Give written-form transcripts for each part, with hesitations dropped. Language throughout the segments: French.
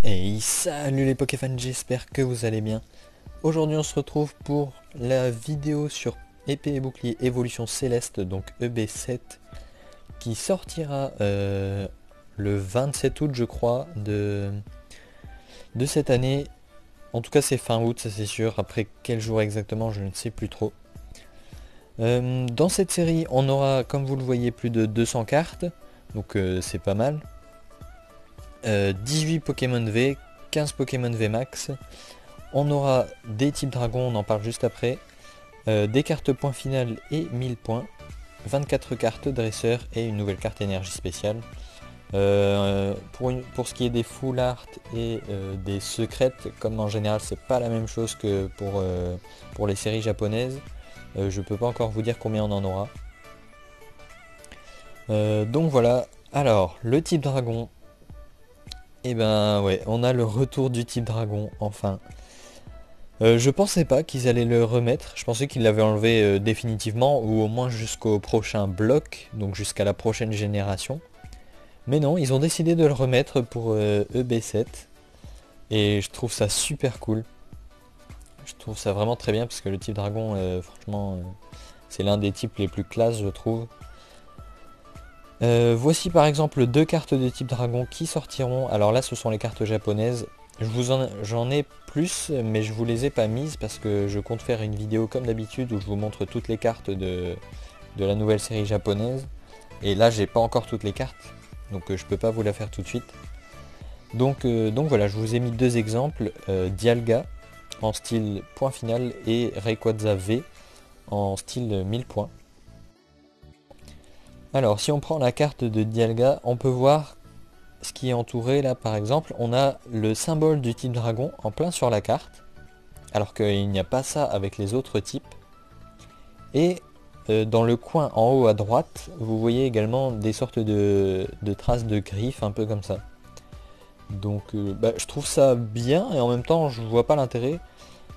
Hey, salut les Pokéfans, j'espère que vous allez bien. Aujourd'hui on se retrouve pour la vidéo sur épée et bouclier évolution céleste, donc EB7, qui sortira le 27 août je crois de cette année. En tout cas c'est fin août, ça c'est sûr. Après quel jour exactement je ne sais plus trop. Dans cette série on aura, comme vous le voyez, plus de 200 cartes, donc c'est pas mal. 18 Pokémon V, 15 Pokémon V max. On aura des types dragons, on en parle juste après. Des cartes points finales et 1000 points. 24 cartes dresseurs et une nouvelle carte énergie spéciale. Pour ce qui est des full art et des secrètes, comme en général c'est pas la même chose que pour les séries japonaises, je peux pas encore vous dire combien on en aura. Donc voilà, alors le type dragon, et ben ouais, on a le retour du type dragon enfin. Je pensais pas qu'ils allaient le remettre, je pensais qu'ils l'avaient enlevé définitivement, ou au moins jusqu'au prochain bloc, donc jusqu'à la prochaine génération. Mais non, ils ont décidé de le remettre pour EB7, et je trouve ça super cool. Je trouve ça vraiment très bien, parce que le type dragon, franchement, c'est l'un des types les plus classes, je trouve. Voici par exemple deux cartes de type dragon qui sortiront. Alors là, ce sont les cartes japonaises. J'en ai plus, mais je vous les ai pas mises parce que je compte faire une vidéo comme d'habitude où je vous montre toutes les cartes de la nouvelle série japonaise. Et là, j'ai pas encore toutes les cartes, donc je peux pas vous la faire tout de suite. Donc voilà, je vous ai mis deux exemples, Dialga en style point final et Rayquaza V en style 1000 points. Alors si on prend la carte de Dialga, on peut voir ce qui est entouré là par exemple. On a le symbole du type dragon en plein sur la carte, alors qu'il n'y a pas ça avec les autres types. Et dans le coin en haut à droite, vous voyez également des sortes de traces de griffes un peu comme ça. Donc je trouve ça bien et en même temps je vois pas l'intérêt.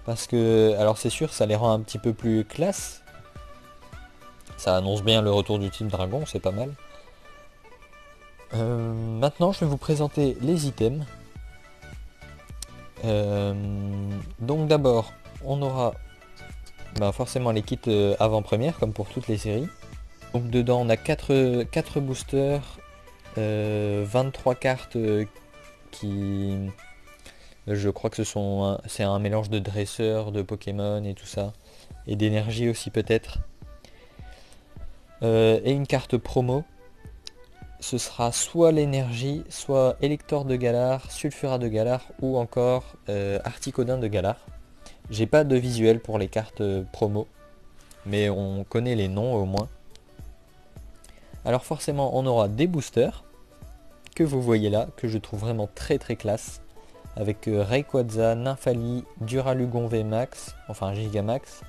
Parce que, alors c'est sûr, ça les rend un petit peu plus classe. Ça annonce bien le retour du type dragon, c'est pas mal. Maintenant, je vais vous présenter les items. Donc d'abord, on aura forcément les kits avant-première, comme pour toutes les séries. Donc dedans, on a 4 boosters, 23 cartes qui... Je crois que c'est un mélange de dresseurs, de Pokémon et tout ça. Et d'énergie aussi peut-être. Et une carte promo. Ce sera soit l'énergie, soit Elector de Galar, Sulfura de Galar ou encore Articodin de Galar. J'ai pas de visuel pour les cartes promo, mais on connaît les noms au moins. Alors forcément on aura des boosters que vous voyez là, que je trouve vraiment très très classe, avec Rayquaza, Nymphali, Duralugon VMAX, enfin Gigamax,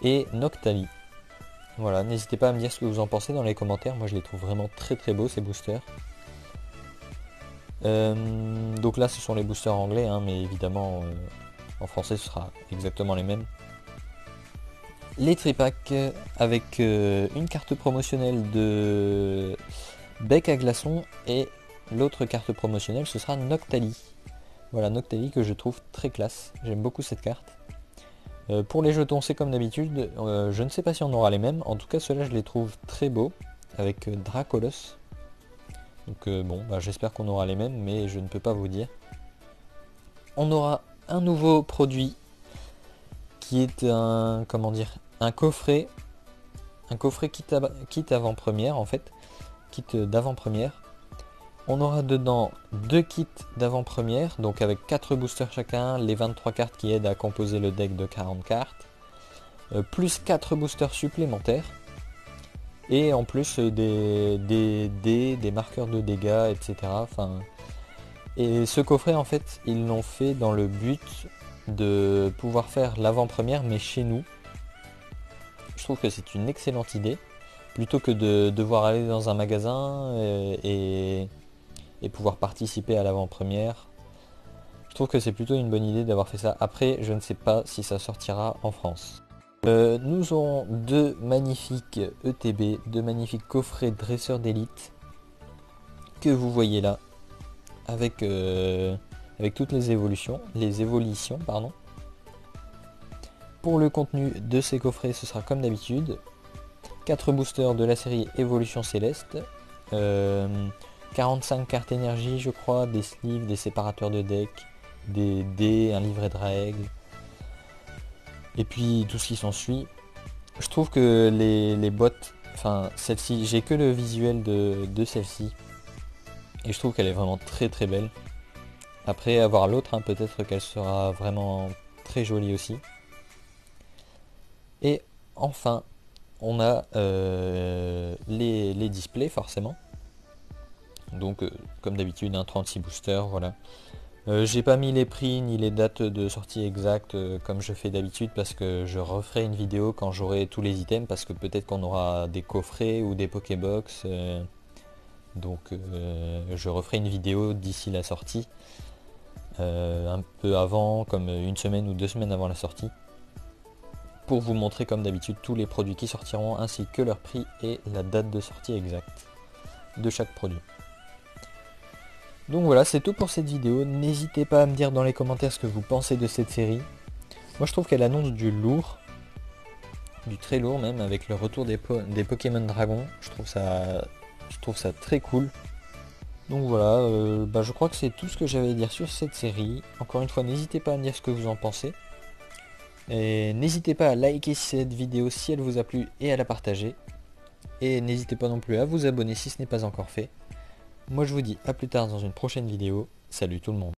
et Noctali. Voilà, n'hésitez pas à me dire ce que vous en pensez dans les commentaires, moi je les trouve vraiment très très beaux ces boosters. Donc là ce sont les boosters anglais, hein, mais évidemment en français ce sera exactement les mêmes. Les tripacks avec une carte promotionnelle de Bec à glaçon et l'autre carte promotionnelle ce sera Noctali. Voilà, Noctali que je trouve très classe, j'aime beaucoup cette carte. Pour les jetons c'est comme d'habitude, je ne sais pas si on aura les mêmes, en tout cas ceux-là je les trouve très beaux, avec Dracolos. Donc j'espère qu'on aura les mêmes, mais je ne peux pas vous dire. On aura un nouveau produit qui est un coffret kit avant-première en fait, kit d'avant-première. On aura dedans deux kits d'avant-première, donc avec 4 boosters chacun, les 23 cartes qui aident à composer le deck de 40 cartes, plus 4 boosters supplémentaires, et en plus des marqueurs de dégâts, etc. Et ce coffret en fait, ils l'ont fait dans le but de pouvoir faire l'avant-première, mais chez nous. Je trouve que c'est une excellente idée, plutôt que de devoir aller dans un magasin et pouvoir participer à l'avant-première. Je trouve que c'est plutôt une bonne idée d'avoir fait ça. Après, je ne sais pas si ça sortira en France. Nous aurons deux magnifiques ETB, deux magnifiques coffrets dresseurs d'élite que vous voyez là, avec avec toutes les évolutions, pardon. Pour le contenu de ces coffrets, ce sera comme d'habitude 4 boosters de la série Évolution Céleste, 45 cartes énergie je crois, des sleeves, des séparateurs de deck, des dés, un livret de règles, et puis tout ce qui s'ensuit. Je trouve que les bottes, enfin celle-ci, j'ai que le visuel de celle-ci, et je trouve qu'elle est vraiment très très belle. Après avoir l'autre, hein, peut-être qu'elle sera vraiment très jolie aussi. Et enfin, on a les displays forcément. Donc comme d'habitude, un 36 boosters, voilà. J'ai pas mis les prix ni les dates de sortie exactes comme je fais d'habitude, parce que je referai une vidéo quand j'aurai tous les items, parce que peut-être qu'on aura des coffrets ou des Pokébox. Donc je referai une vidéo d'ici la sortie, un peu avant, comme une semaine ou 2 semaines avant la sortie, pour vous montrer comme d'habitude tous les produits qui sortiront, ainsi que leur prix et la date de sortie exacte de chaque produit. Donc voilà, c'est tout pour cette vidéo. N'hésitez pas à me dire dans les commentaires ce que vous pensez de cette série. Moi je trouve qu'elle annonce du lourd, du très lourd même, avec le retour des Pokémon Dragon. Je trouve ça très cool. Donc voilà, je crois que c'est tout ce que j'avais à dire sur cette série. Encore une fois, n'hésitez pas à me dire ce que vous en pensez. Et n'hésitez pas à liker cette vidéo si elle vous a plu et à la partager. Et n'hésitez pas non plus à vous abonner si ce n'est pas encore fait. Moi je vous dis à plus tard dans une prochaine vidéo. Salut tout le monde.